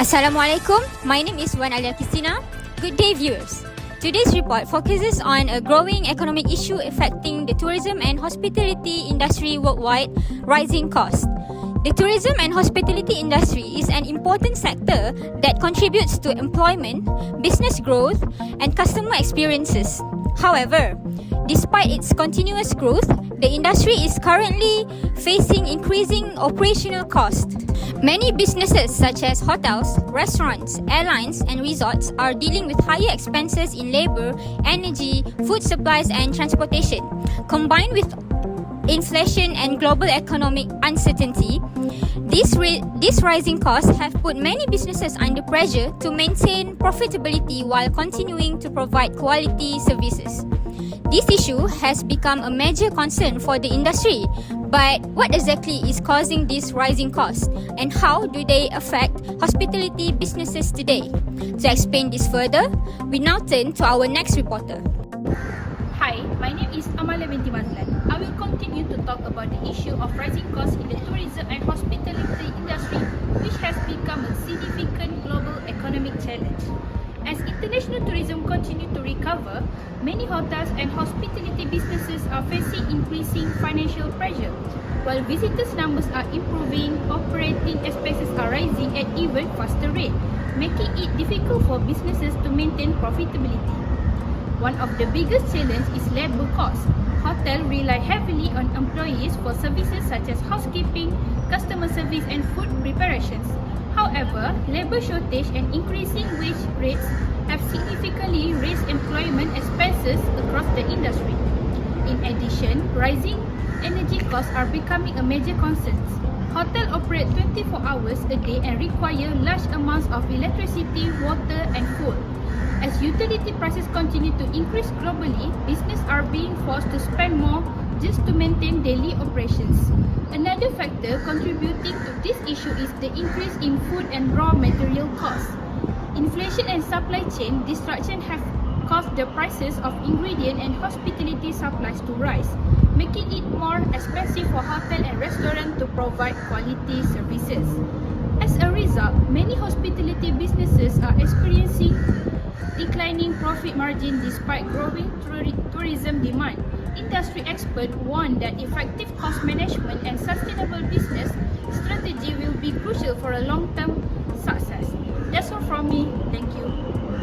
Assalamualaikum, my name is Wan Alia Christina. Good day viewers. Today's report focuses on a growing economic issue affecting the tourism and hospitality industry worldwide, rising costs. The tourism and hospitality industry is an important sector that contributes to employment, business growth, and customer experiences. However, despite its continuous growth, the industry is currently facing increasing operational costs. Many businesses such as hotels, restaurants, airlines, and resorts are dealing with higher expenses in labor, energy, food supplies, and transportation. Combined with inflation and global economic uncertainty, these rising costs have put many businesses under pressure to maintain profitability while continuing to provide quality services. This issue has become a major concern for the industry, but what exactly is causing these rising costs and how do they affect hospitality businesses today? To explain this further, we now turn to our next reporter. Hi, my name is Amalia binti Mazlan. I will continue to talk about the issue of rising costs in the tourism and hospitality industry, which has become a significant global economic challenge. As international tourism continues to recover, many hotels and hospitality businesses are facing increasing financial pressure. While visitors' numbers are improving, operating expenses are rising at even faster rate, making it difficult for businesses to maintain profitability. One of the biggest challenges is labor costs. Hotels rely heavily on employees for services such as housekeeping, customer service, and food preparations. However, labor shortage and increasing wage rates have significantly raised employment expenses across the industry. In addition, rising energy costs are becoming a major concern. Hotels operate 24 hours a day and require large amounts of electricity, water, and food. As utility prices continue to increase globally, businesses are being forced to spend more just to maintain daily operations. Another factor contributing to this issue is the increase in food and raw material costs. Inflation and supply chain disruption have caused the prices of ingredient and hospitality supplies to rise, making it more expensive for hotels and restaurants to provide quality services. As a result, many hospitality businesses are experiencing declining profit margin despite growing tourism demand. Industry experts warn that effective cost management and sustainable business strategy will be crucial for a long-term success. That's all from me. Thank you.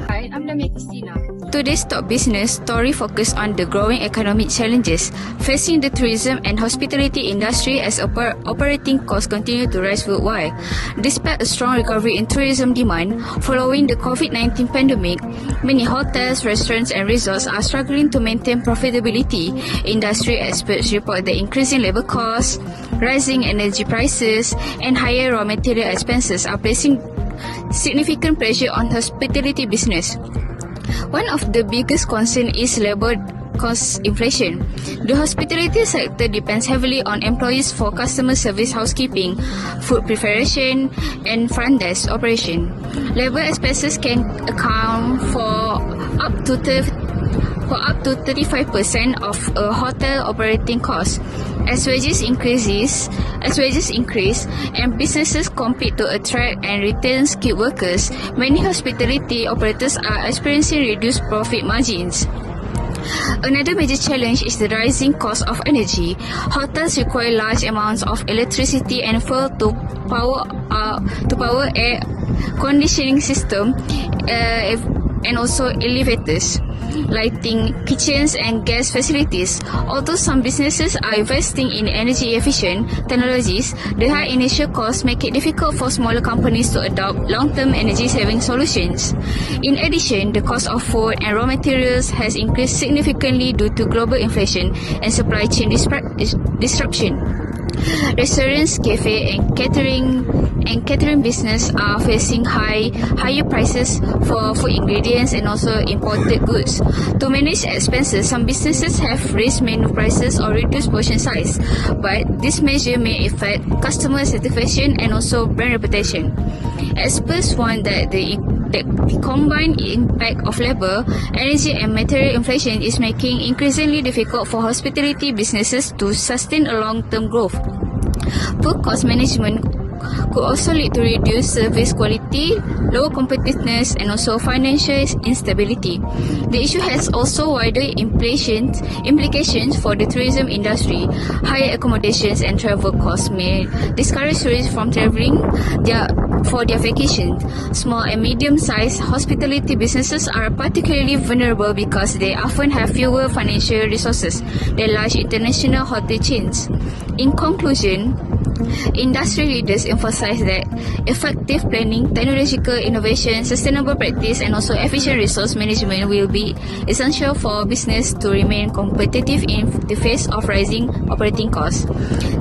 Hi, I'm Lamia Christina. Today's top business story focuses on the growing economic challenges facing the tourism and hospitality industry as operating costs continue to rise worldwide. Despite a strong recovery in tourism demand following the COVID-19 pandemic, many hotels, restaurants, and resorts are struggling to maintain profitability. Industry experts report that increasing labor costs, rising energy prices, and higher raw material expenses are placing significant pressure on hospitality business. One of the biggest concerns is labor cost inflation. The hospitality sector depends heavily on employees for customer service, housekeeping, food preparation, and front desk operation. Labor expenses can account for up to 35% of a hotel operating cost. As wages increase and businesses compete to attract and retain skilled workers, many hospitality operators are experiencing reduced profit margins. Another major challenge is the rising cost of energy. Hotels require large amounts of electricity and fuel to power air conditioning system and also elevators, lighting, kitchens, and gas facilities. Although some businesses are investing in energy-efficient technologies, the high initial costs make it difficult for smaller companies to adopt long-term energy-saving solutions. In addition, the cost of food and raw materials has increased significantly due to global inflation and supply chain disruption. Restaurants, cafes, and catering business are facing higher prices for food ingredients and also imported goods. To manage expenses, some businesses have raised menu prices or reduced portion size, but this measure may affect customer satisfaction and also brand reputation. Experts warn that the combined impact of labor, energy, and material inflation is making it increasingly difficult for hospitality businesses to sustain a long-term growth. Poor cost management could also lead to reduced service quality, lower competitiveness, and also financial instability. The issue has also wider implications for the tourism industry. Higher accommodations and travel costs may discourage tourists from traveling for their vacation. Small and medium-sized hospitality businesses are particularly vulnerable because they often have fewer financial resources than large international hotel chains. In conclusion, industry leaders emphasize that effective planning, technological innovation, sustainable practice, and also efficient resource management will be essential for business to remain competitive in the face of rising operating costs.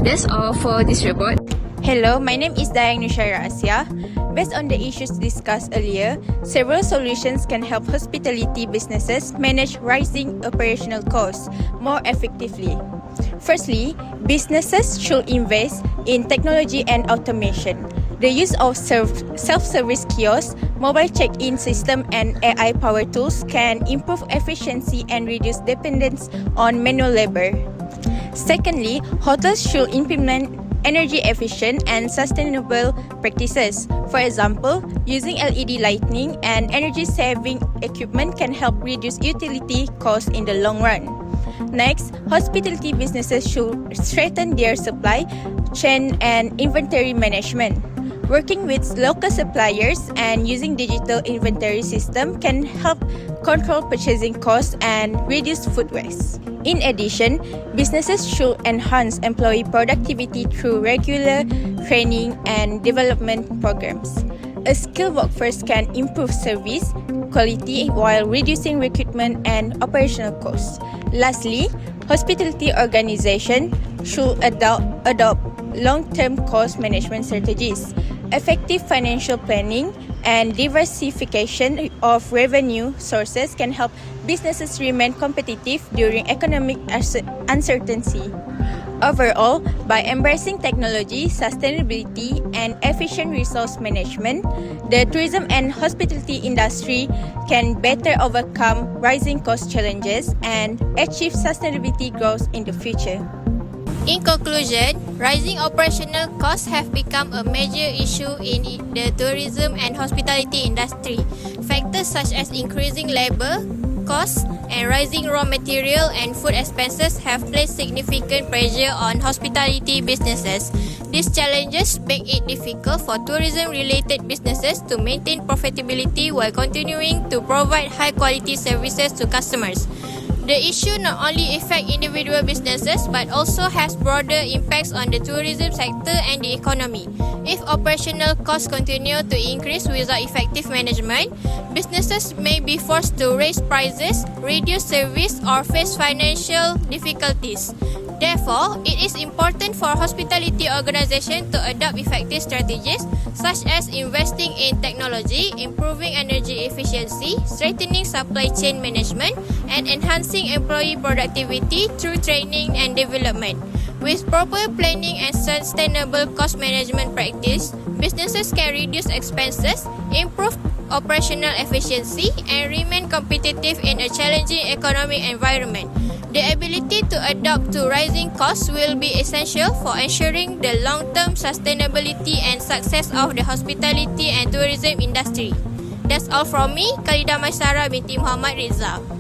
That's all for this report. Hello, my name is Dayang Nushaira Asia. Based on the issues discussed earlier, several solutions can help hospitality businesses manage rising operational costs more effectively. Firstly, businesses should invest in technology and automation. The use of self-service kiosks, mobile check-in system, and AI-powered tools can improve efficiency and reduce dependence on manual labor. Secondly, hotels should implement energy-efficient and sustainable practices. For example, using LED lighting and energy-saving equipment can help reduce utility costs in the long run. Next, hospitality businesses should strengthen their supply chain and inventory management. Working with local suppliers and using digital inventory system can help control purchasing costs and reduce food waste. In addition, businesses should enhance employee productivity through regular training and development programs. A skilled workforce can improve service quality while reducing recruitment and operational costs. Lastly, hospitality organizations should adopt long-term cost management strategies. Effective financial planning and diversification of revenue sources can help businesses remain competitive during economic uncertainty. Overall, by embracing technology, sustainability, and efficient resource management, the tourism and hospitality industry can better overcome rising cost challenges and achieve sustainability growth in the future. In conclusion, rising operational costs have become a major issue in the tourism and hospitality industry. Factors such as increasing labor costs and rising raw material and food expenses have placed significant pressure on hospitality businesses. These challenges make it difficult for tourism-related businesses to maintain profitability while continuing to provide high-quality services to customers. The issue not only affects individual businesses but also has broader impacts on the tourism sector and the economy. If operational costs continue to increase without effective management, businesses may be forced to raise prices, reduce service, or face financial difficulties. Therefore, it is important for hospitality organizations to adopt effective strategies such as investing in technology, improving energy efficiency, strengthening supply chain management, and enhancing employee productivity through training and development. With proper planning and sustainable cost management practice, businesses can reduce expenses, improve operational efficiency, and remain competitive in a challenging economic environment. The ability to adapt to rising costs will be essential for ensuring the long-term sustainability and success of the hospitality and tourism industry. That's all from me, Khalida Maisara binti Muhammad Rizal.